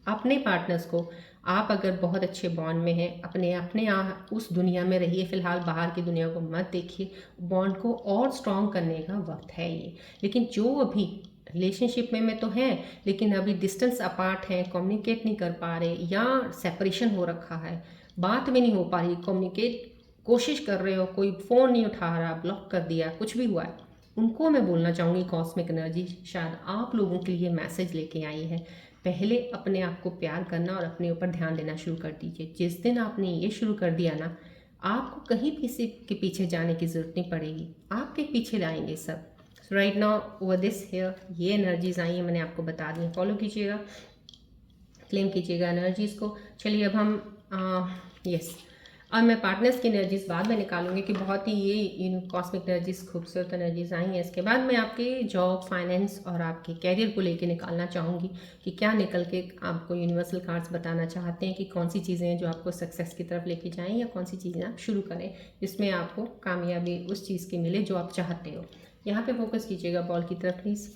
अपने पार्टनर्स को, आप अगर बहुत अच्छे बॉन्ड में हैं, अपने अपने उस दुनिया में रहिए फ़िलहाल, बाहर की दुनिया को मत देखिए। बॉन्ड को और स्ट्रॉन्ग करने का वक्त है ये। लेकिन जो अभी रिलेशनशिप में तो हैं लेकिन अभी डिस्टेंस अपार्ट हैं, कम्युनिकेट नहीं कर पा रहे या सेपरेशन हो रखा है, बात भी नहीं हो पा रही, कम्युनिकेट कोशिश कर रहे हो, कोई फ़ोन नहीं उठा रहा, ब्लॉक कर दिया, कुछ भी हुआ है, उनको मैं बोलना चाहूँगी कॉस्मिक एनर्जी शायद आप लोगों के लिए मैसेज लेके आई है। पहले अपने आप को प्यार करना और अपने ऊपर ध्यान देना शुरू कर दीजिए। जिस दिन आपने ये शुरू कर दिया ना, आपको कहीं किसी के पीछे जाने की ज़रूरत नहीं पड़ेगी, आपके पीछे लाएंगे सब। So right now over this here ये एनर्जीज आई हैं, मैंने आपको बता दी, फॉलो कीजिएगा, क्लेम कीजिएगा एनर्जीज़ को। चलिए अब हम यस, और मैं पार्टनर्स की एनर्जीज बाद में निकालूंगी कि बहुत ही ये कॉस्मिक एनर्जीज खूबसूरत एनर्जीज आई हैं। इसके बाद मैं आपके जॉब, फाइनेंस और आपके कैरियर को लेके निकालना चाहूँगी कि क्या निकल के आपको यूनिवर्सल कार्ड्स बताना चाहते हैं कि कौन सी चीज़ें हैं जो आपको सक्सेस की तरफ लेके जाएं, या कौन सी चीज़ें आप शुरू करें जिसमें आपको कामयाबी उस चीज़ की मिले जो आप चाहते हो। यहाँ पर फोकस कीजिएगा बॉल की तरफ प्लीज़।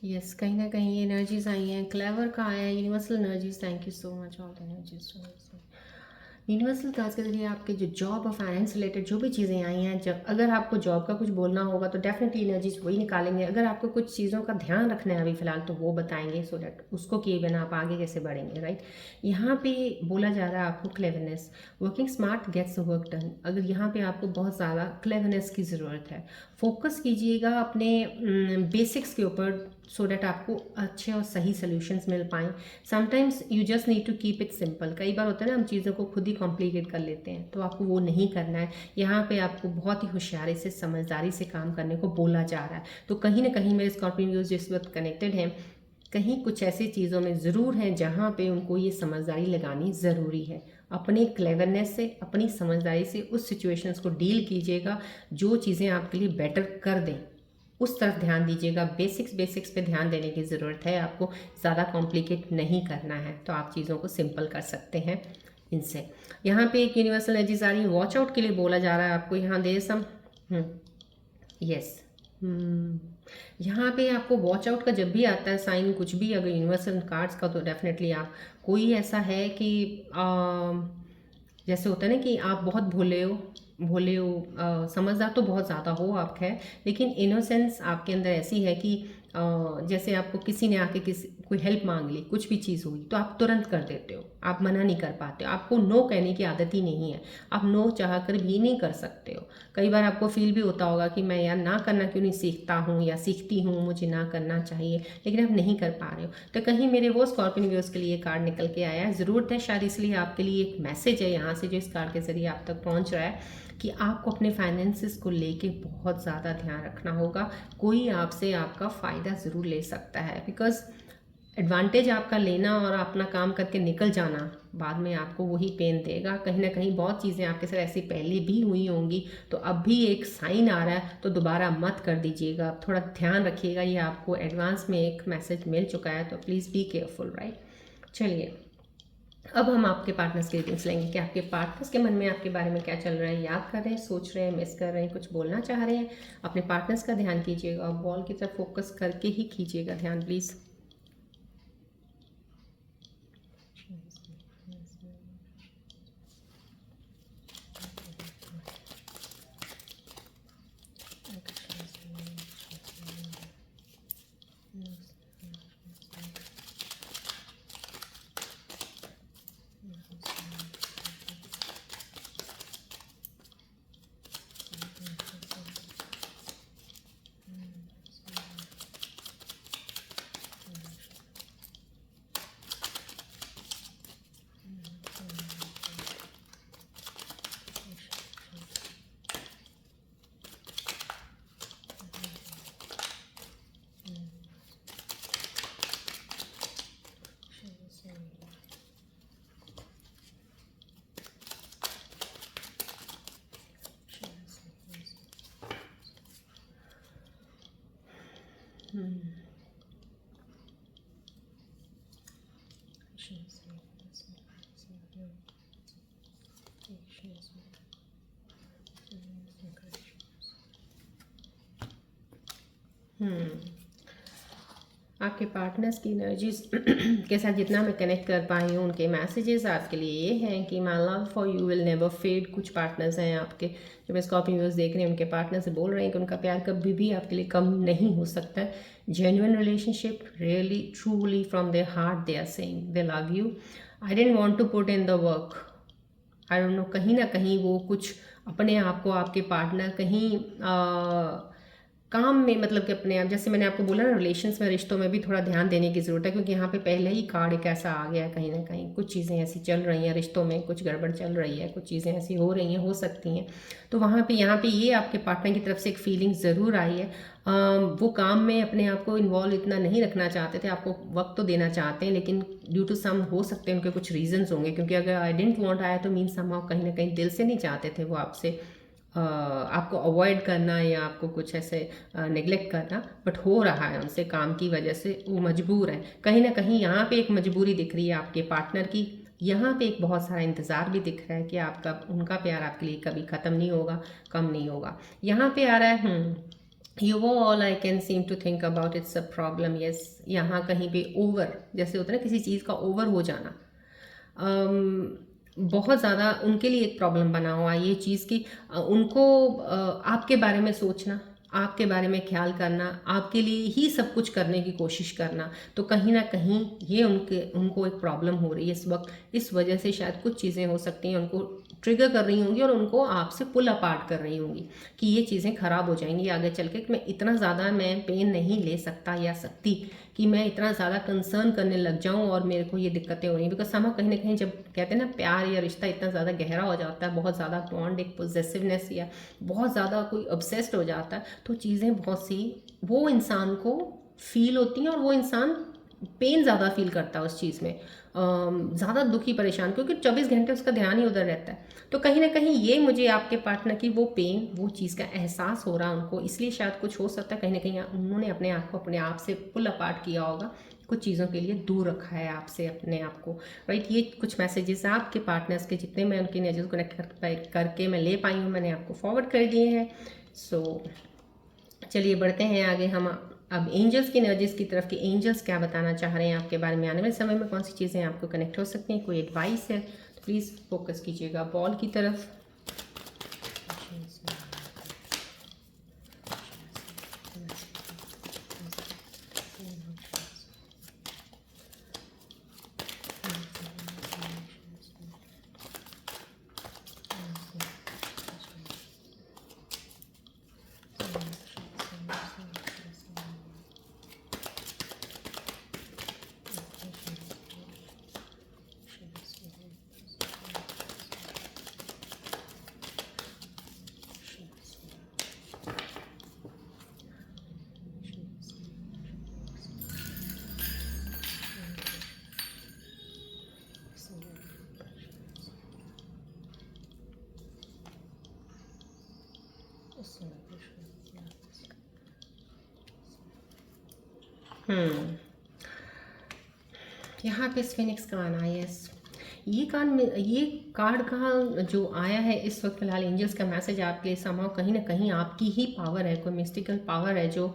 यस, कहीं ना कहीं ये एनर्जीज आई हैं, क्लेवर का आया है, universal energies, thank you so much all the energies. Universal cards के जरिए आपके जो जॉब और फाइनेंस रिलेटेड जो भी चीज़ें आई हैं, जब अगर आपको जॉब का कुछ बोलना होगा तो डेफिनेटली एनर्जीज वही निकालेंगे। अगर आपको कुछ चीज़ों का ध्यान रखना है अभी फ़िलहाल तो वो बताएंगे, सो डैट उसको किए बिना आप आगे कैसे बढ़ेंगे, राइट। यहाँ पे बोला जा रहा है आपको cleverness, working smart gets the work done. अगर यहाँ पे आपको बहुत ज़्यादा क्लेवरनेस की ज़रूरत है, फोकस कीजिएगा अपने बेसिक्स के ऊपर, सो डैट आपको अच्छे और सही सोल्यूशंस मिल पाएँ। Sometimes you just need to keep it simple. कई बार होता है ना हम चीज़ों को खुद ही कॉम्प्लिकेट कर लेते हैं, तो आपको वो नहीं करना है। यहाँ पे आपको बहुत ही होशियारी से, समझदारी से काम करने को बोला जा रहा है। तो कहीं ना कहीं मेरे स्कॉर्पियो व्यूअर्स जिस वक्त कनेक्टेड हैं, कहीं कुछ ऐसी चीज़ों में ज़रूर हैं जहाँ पे उनको ये समझदारी लगानी ज़रूरी है। अपने क्लेवरनेस से, अपनी समझदारी से उस सिचुएशंस को डील कीजिएगा जो चीज़ें आपके लिए बेटर कर दें, उस तरफ ध्यान दीजिएगा। बेसिक्स पे ध्यान देने की ज़रूरत है, आपको ज़्यादा कॉम्प्लिकेट नहीं करना है, तो आप चीज़ों को सिंपल कर सकते हैं इनसे। यहाँ पे एक यूनिवर्सल एनर्जीज आ रही है, वॉच आउट के लिए बोला जा रहा है आपको। यहाँ देर सम यस, यहाँ पे आपको वॉच आउट का जब भी आता है साइन कुछ भी, अगर यूनिवर्सल कार्ड्स का, तो डेफिनेटली आप कोई ऐसा है कि जैसे होता है ना कि आप बहुत भोले हो, समझदार तो बहुत ज़्यादा हो आप, खैर, लेकिन इनोसेंस आपके अंदर ऐसी है कि जैसे आपको किसी ने आके कोई हेल्प मांग ली, कुछ भी चीज़ हुई तो आप तुरंत कर देते हो, आप मना नहीं कर पाते हो, आपको नो कहने की आदत ही नहीं है, आप नो चाह कर भी नहीं कर सकते हो। कई बार आपको फील भी होता होगा कि मैं यार ना करना क्यों नहीं सीखता हूँ या सीखती हूँ, मुझे ना करना चाहिए, लेकिन आप नहीं कर पा रहे हो। तो कहीं मेरे वो स्कॉर्पियन व्यूअर्स के लिए कार्ड निकल के आया है, ज़रूरत है शायद, इसलिए आपके लिए एक मैसेज है यहाँ से जो इस कार्ड के ज़रिए आप तक पहुँच रहा है कि आपको अपने फाइनेंसिस को लेके बहुत ज़्यादा ध्यान रखना होगा। कोई आपसे आपका फ़ायदा ज़रूर ले सकता है, बिकॉज एडवांटेज आपका लेना और अपना काम करके निकल जाना बाद में आपको वही पेन देगा। कहीं ना कहीं बहुत चीज़ें आपके साथ ऐसी पहले भी हुई होंगी, तो अब भी एक साइन आ रहा है तो दोबारा मत कर दीजिएगा, थोड़ा ध्यान रखिएगा। ये आपको एडवांस में एक मैसेज मिल चुका है, तो प्लीज़ बी केयरफुल, राइट। चलिए, अब हम आपके पार्टनर्स की रीडिंग्स लेंगे कि आपके पार्टनर्स के मन में आपके बारे में क्या चल रहा है, याद कर रहे हैं, सोच रहे हैं, मिस कर रहे हैं, कुछ बोलना चाह रहे हैं। अपने पार्टनर्स का ध्यान कीजिएगा, बॉल की तरफ फोकस करके ही कीजिएगा ध्यान, प्लीज़। आपके पार्टनर्स की एनर्जीज के साथ जितना मैं कनेक्ट कर पाई हूँ, उनके मैसेजेस आपके लिए ये हैं कि my love for you will never fade. कुछ पार्टनर्स हैं आपके जो मैं स्कॉर्पियो व्यूअर्स देख रहे हैं, उनके पार्टनर से बोल रहे हैं कि उनका प्यार कभी भी आपके लिए कम नहीं हो सकता है। Genuine relationship, really truly from their heart they are saying they love you. I didn't want to put in the work, I don't know, कहीं ना कहीं वो कुछ अपने आप को, आपके पार्टनर कहीं काम में, मतलब कि अपने आप, जैसे मैंने आपको बोला ना, रिलेशंस में, रिश्तों में भी थोड़ा ध्यान देने की ज़रूरत है, क्योंकि यहाँ पे पहले ही कार्ड एक ऐसा आ गया है, कहीं ना कहीं कुछ चीज़ें ऐसी चल रही हैं रिश्तों में, कुछ गड़बड़ चल रही है, कुछ चीज़ें ऐसी हो रही हैं, हो सकती हैं। तो वहाँ पे, यहाँ पे ये आपके पार्टनर की तरफ से एक फीलिंग ज़रूर आई है। वो काम में अपने आप को इन्वॉल्व इतना नहीं रखना चाहते थे, आपको वक्त तो देना चाहते हैं, लेकिन ड्यू टू सम, हो सकते हैं उनके कुछ रीजंस होंगे, क्योंकि अगर आई डिडंट वांट आया तो मीन समहाउ कहीं ना कहीं दिल से नहीं चाहते थे वो आपसे आपको अवॉइड करना या आपको कुछ ऐसे नेग्लेक्ट करना, बट हो रहा है उनसे काम की वजह से, वो मजबूर है। कहीं ना कहीं यहाँ पे एक मजबूरी दिख रही है आपके पार्टनर की, यहाँ पे एक बहुत सारा इंतज़ार भी दिख रहा है कि आपका, उनका प्यार आपके लिए कभी ख़त्म नहीं होगा, कम नहीं होगा। यहाँ पे आ रहा है यू वो all I can seem to think about it's a problem, yes. यहाँ कहीं पे ओवर, जैसे होता है ना किसी चीज़ का ओवर हो जाना, बहुत ज़्यादा उनके लिए एक प्रॉब्लम बना हुआ ये चीज़ की उनको आपके बारे में सोचना, आपके बारे में ख्याल करना, आपके लिए ही सब कुछ करने की कोशिश करना, तो कहीं ना कहीं ये उनको एक प्रॉब्लम हो रही है इस वक्त। इस वजह से शायद कुछ चीज़ें हो सकती हैं उनको ट्रिगर कर रही होंगी और उनको आपसे पुल अपार्ट कर रही होंगी कि ये चीज़ें ख़राब हो जाएंगी आगे चल के, मैं इतना ज़्यादा मैं पेन नहीं ले सकता या सकती कि मैं इतना ज़्यादा कंसर्न करने लग जाऊं और मेरे को ये दिक्कतें हो रही हैं। बिकॉज समा कहीं ना कहीं जब कहते हैं ना प्यार या रिश्ता इतना ज़्यादा गहरा हो जाता है, बहुत ज़्यादा बॉन्ड, एक पोजेसिवनेस या बहुत ज़्यादा कोई ऑब्सेस्ड हो जाता है, तो चीज़ें बहुत सी वो इंसान को फील होती हैं और वो इंसान पेन ज़्यादा फील करता है उस चीज़ में, ज़्यादा दुखी परेशान, क्योंकि 24 घंटे उसका ध्यान ही उधर रहता है। तो कहीं ना कहीं ये मुझे आपके पार्टनर की वो पेन, वो चीज़ का एहसास हो रहा है उनको, इसलिए शायद कुछ हो सकता है, कहीं ना कहीं उन्होंने अपने आप को अपने आप से पुल अपार्ट किया होगा, कुछ चीज़ों के लिए दूर रखा है आपसे अपने आप को, राइट। ये कुछ मैसेजेस आपके पार्टनर्स के, जितने मैं उनके एनर्जीज कनेक्ट करके मैं ले पाई हूँ, मैंने आपको फॉरवर्ड कर दिए हैं। सो चलिए बढ़ते हैं आगे हम अब एंजल्स की एनर्जीज की तरफ, कि एंजल्स क्या बताना चाह रहे हैं आपके बारे में, आने वाले समय में कौन सी चीज़ें आपको कनेक्ट हो सकती हैं, कोई एडवाइस है तो प्लीज़ फोकस कीजिएगा बॉल की तरफ। यहाँ पे स्फिनिक्स का आना, यस, ये कार्ड का जो आया है इस वक्त फिलहाल, एंजल्स का मैसेज आपके लिए समाव कहीं ना कहीं आपकी ही पावर है, कोई मिस्टिकल पावर है जो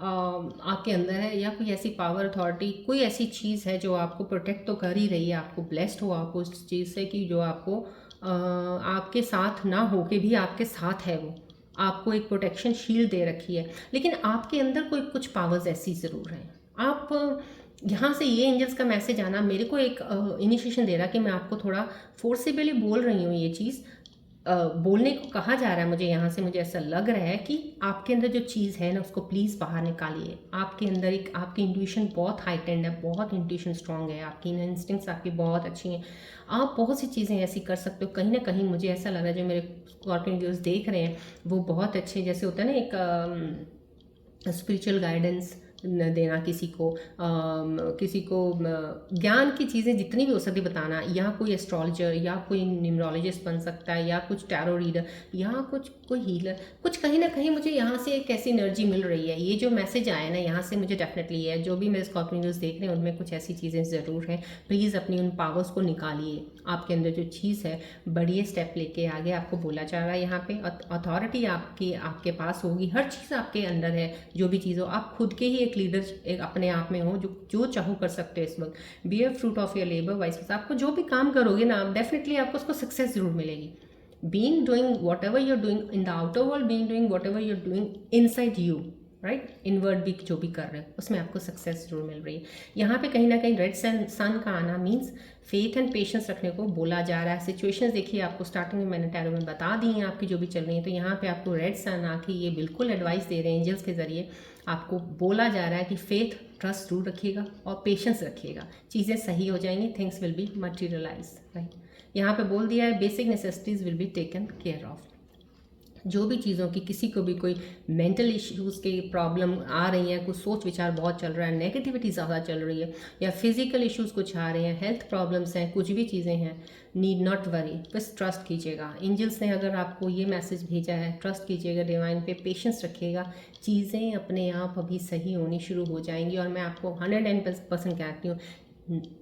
आपके अंदर है, या कोई ऐसी पावर, अथॉरिटी, कोई ऐसी चीज़ है जो आपको प्रोटेक्ट तो कर ही रही है, आपको ब्लेस्ड हो आप उस चीज़ से, कि जो आपको आपके साथ ना हो के भी आपके साथ है, वो आपको एक प्रोटेक्शन शील्ड दे रखी है। लेकिन आपके अंदर कोई कुछ पावर्स ऐसी ज़रूर हैं। आप यहाँ से ये एंजल्स का मैसेज आना मेरे को एक इनिशिएशन दे रहा कि मैं आपको थोड़ा फोर्सेबली बोल रही हूँ, ये चीज़ बोलने को कहा जा रहा है मुझे यहाँ से, मुझे ऐसा लग रहा है कि आपके अंदर जो चीज़ है ना, उसको प्लीज़ बाहर निकालिए। आपके अंदर एक, आपकी इंट्यूशन बहुत हाइटेंड है, बहुत इंट्यूशन स्ट्रांग है, आपकी इंस्टिंक्ट्स आपकी बहुत अच्छी हैं, आप बहुत सी चीज़ें ऐसी कर सकते हो। कहीं ना कहीं मुझे ऐसा लग रहा है, जो मेरे स्कॉर्पियन व्यूअर्स देख रहे हैं वो बहुत अच्छे, जैसे होता है ना एक स्पिरिचुअल गाइडेंस देना किसी को ज्ञान की चीज़ें जितनी भी हो सकती बताना, या कोई एस्ट्रोलॉजर या कोई न्यूमरोलॉजिस्ट बन सकता है, या कुछ टैरो रीडर, या कुछ कोई हीलर, कुछ कहीं ना कहीं मुझे यहाँ से एक ऐसी एनर्जी मिल रही है। ये जो मैसेज आया ना यहाँ से मुझे डेफिनेटली है, जो भी मेरे स्कॉर्पियो न्यूज़ देख रहे हैं उनमें कुछ ऐसी चीज़ें ज़रूर हैं। प्लीज़ अपनी उन पावर्स को निकालिए, आपके अंदर जो चीज़ है बढ़िए स्टेप लेके आगे, आपको बोला जा रहा है यहाँ पे अथॉरिटी आपकी आपके पास होगी, हर चीज़ आपके अंदर है, जो भी चीज़ हो, आप खुद के ही एक लीडर एक अपने आप में हो, जो चाहो कर सकते हो इस वक्त। Be a fruit of your labour vice, आपको जो भी काम करोगे ना, आप डेफिनेटली आपको उसको सक्सेस जरूर मिलेगी। Being doing what ever you're doing in the outer world, being doing what ever you're doing inside you, right, inward भी जो भी कर रहे हो उसमें आपको सक्सेस जरूर मिल रही है। यहाँ पे कहीं ना कहीं रेड सन का आना मीन्स फेथ एंड पेशेंस रखने को बोला जा रहा है। सिचुएशंस देखिए आपको स्टार्टिंग में मैंने टैरो में बता दी हैं आपकी जो भी चल रही है, तो यहाँ पे आपको रेड सन आके ये बिल्कुल एडवाइस दे रहे हैं एंजल्स के जरिए, आपको बोला जा रहा है कि फेथ ट्रस्ट जरूर रखिएगा और पेशेंस रखिएगा, चीज़ें सही हो जाएंगी, things will be materialise, right. यहाँ पे बोल दिया है basic necessities will be taken care of. जो भी चीज़ों की किसी को भी कोई मेंटल इश्यूज़ के प्रॉब्लम आ रही हैं, कुछ सोच विचार बहुत चल रहा है, नेगेटिविटी ज़्यादा चल रही है, या फिजिकल इश्यूज़ कुछ आ रहे हैं, हेल्थ प्रॉब्लम्स हैं, कुछ भी चीज़ें हैं, नीड नॉट वरी, बस ट्रस्ट कीजिएगा। एंजल्स ने अगर आपको ये मैसेज भेजा है, ट्रस्ट कीजिएगा डिवाइन पे, पेशेंस रखिएगा, चीज़ें अपने आप अभी सही होनी शुरू हो जाएंगी। और मैं आपको 110% कहती हूँ,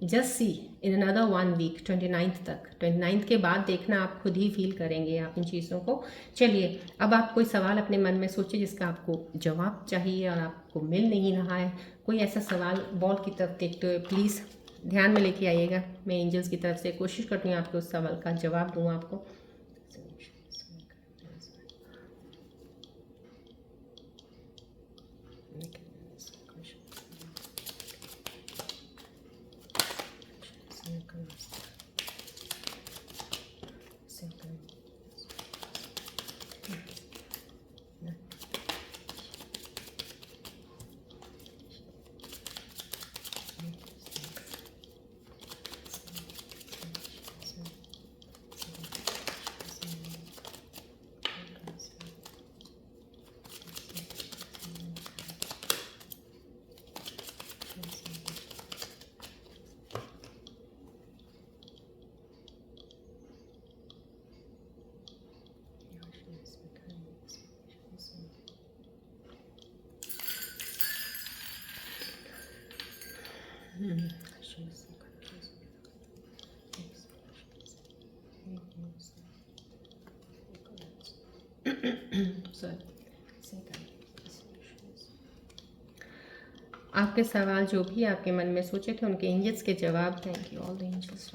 just see in another 1 week 29 तक, 29 के बाद देखना, आप खुद ही फील करेंगे आप इन चीज़ों को। चलिए अब आप कोई सवाल अपने मन में सोचिए जिसका आपको जवाब चाहिए और आपको मिल नहीं रहा है, कोई ऐसा सवाल बॉल की तरफ देखते हुए प्लीज़ ध्यान में लेके आइएगा। मैं एंजल्स की तरफ से कोशिश करती हूँ आपके उस सवाल का जवाब दूँ आपको। आपके सवाल जो भी आपके मन में सोचे थे उनके एंजल्स के जवाब, thank you all the angels.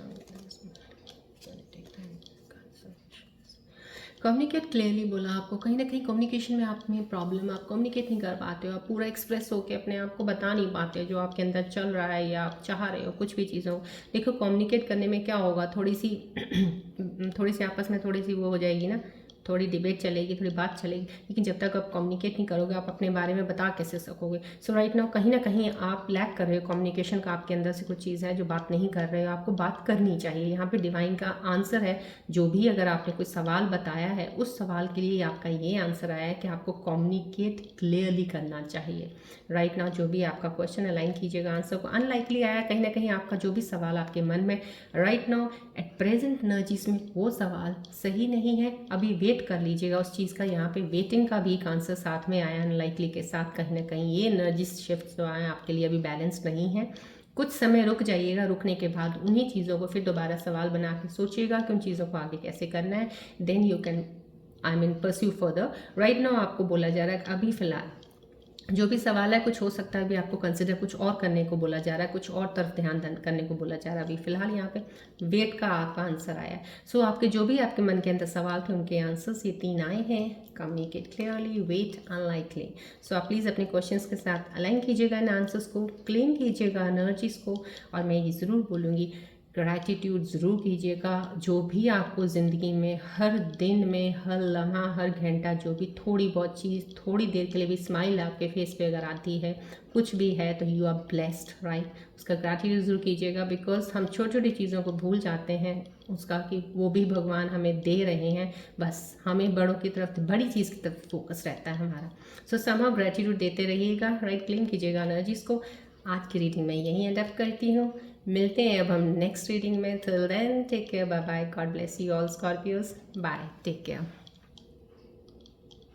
Communicate clearly बोला आपको, कहीं ना कहीं कम्युनिकेशन में आप में प्रॉब्लम, आप कम्युनिकेट नहीं कर पाते हो, आप पूरा एक्सप्रेस होकर अपने आप को बता नहीं पाते हो जो आपके अंदर चल रहा है या आप चाह रहे हो कुछ भी चीज़ों। देखो कम्युनिकेट करने में क्या होगा, थोड़ी सी आपस में थोड़ी सी वो हो जाएगी ना, थोड़ी डिबेट चलेगी, थोड़ी बात चलेगी, लेकिन जब तक आप कम्युनिकेट नहीं करोगे आप अपने बारे में बता कैसे सकोगे। सो राइट नाउ कहीं ना कहीं आप लैक कर रहे हो कम्युनिकेशन का, आपके अंदर से कुछ चीज़ है जो बात नहीं कर रहे हो, आपको बात करनी चाहिए। यहाँ पे डिवाइन का आंसर है, जो भी अगर आपने कोई सवाल बताया है उस सवाल के लिए आपका ये आंसर आया है कि आपको कम्युनिकेट क्लियरली करना चाहिए। राइट नाउ जो भी आपका क्वेश्चन अलाइन कीजिएगा आंसर को। अनलाइकली आया कहीं ना कहीं आपका जो भी सवाल आपके मन में right now at present energies में वो सवाल सही नहीं है, अभी वेट कर लीजिएगा उस चीज़ का। यहाँ पे वेटिंग का भी एक आंसर साथ में आया अनलाइकली के साथ, कहीं ना कहीं ये एनर्जीज शिफ्ट जो आए आपके लिए अभी बैलेंस नहीं है। कुछ समय रुक जाइएगा, रुकने के बाद उन्हीं चीज़ों को फिर दोबारा सवाल बना के सोचिएगा कि उन चीज़ों को आगे कैसे करना है, then you can pursue further. Right now आपको बोला जा रहा है अभी फ़िलहाल जो भी सवाल है, कुछ हो सकता है अभी आपको कंसिडर कुछ और करने को बोला जा रहा है, कुछ और तरफ ध्यान करने को बोला जा रहा है। अभी फिलहाल यहाँ पे वेट का आपका आंसर आया है। सो आपके जो भी आपके मन के अंदर सवाल थे उनके आंसर्स ये 3 आए हैं, कम्युनिकेट क्लियरली, वेट, अनलाइकली। सो आप प्लीज़ अपने क्वेश्चंस के साथ अलाइन कीजिएगा इन आंसर्स को, क्लेम कीजिएगा एनर्जीज को, और मैं ये ज़रूर बोलूँगी ग्रैटिट्यूड ज़रूर कीजिएगा। जो भी आपको ज़िंदगी में हर दिन में, हर लम्हा, हर घंटा जो भी थोड़ी बहुत चीज़, थोड़ी देर के लिए भी स्माइल आपके फेस पे अगर आती है, कुछ भी है, तो यू आर ब्लेस्ड, राइट। उसका ग्रैटिट्यूड ज़रूर कीजिएगा, बिकॉज हम छोटी छोटी चीज़ों को भूल जाते हैं उसका कि वो भी भगवान हमें दे रहे हैं, बस हमें बड़ों की तरफ, बड़ी चीज़ की तरफ फोकस रहता है हमारा। सो समहाउ ग्रैटिट्यूड देते रहिएगा, राइट। क्लेम कीजिएगा एनर्जीज को। आज की रीडिंग मैं यहीं एंड अप करती हूँ, मिलते हैं अब हम नेक्स्ट रीडिंग में। Till then take care, bye bye, God bless you all Scorpios, bye, take care.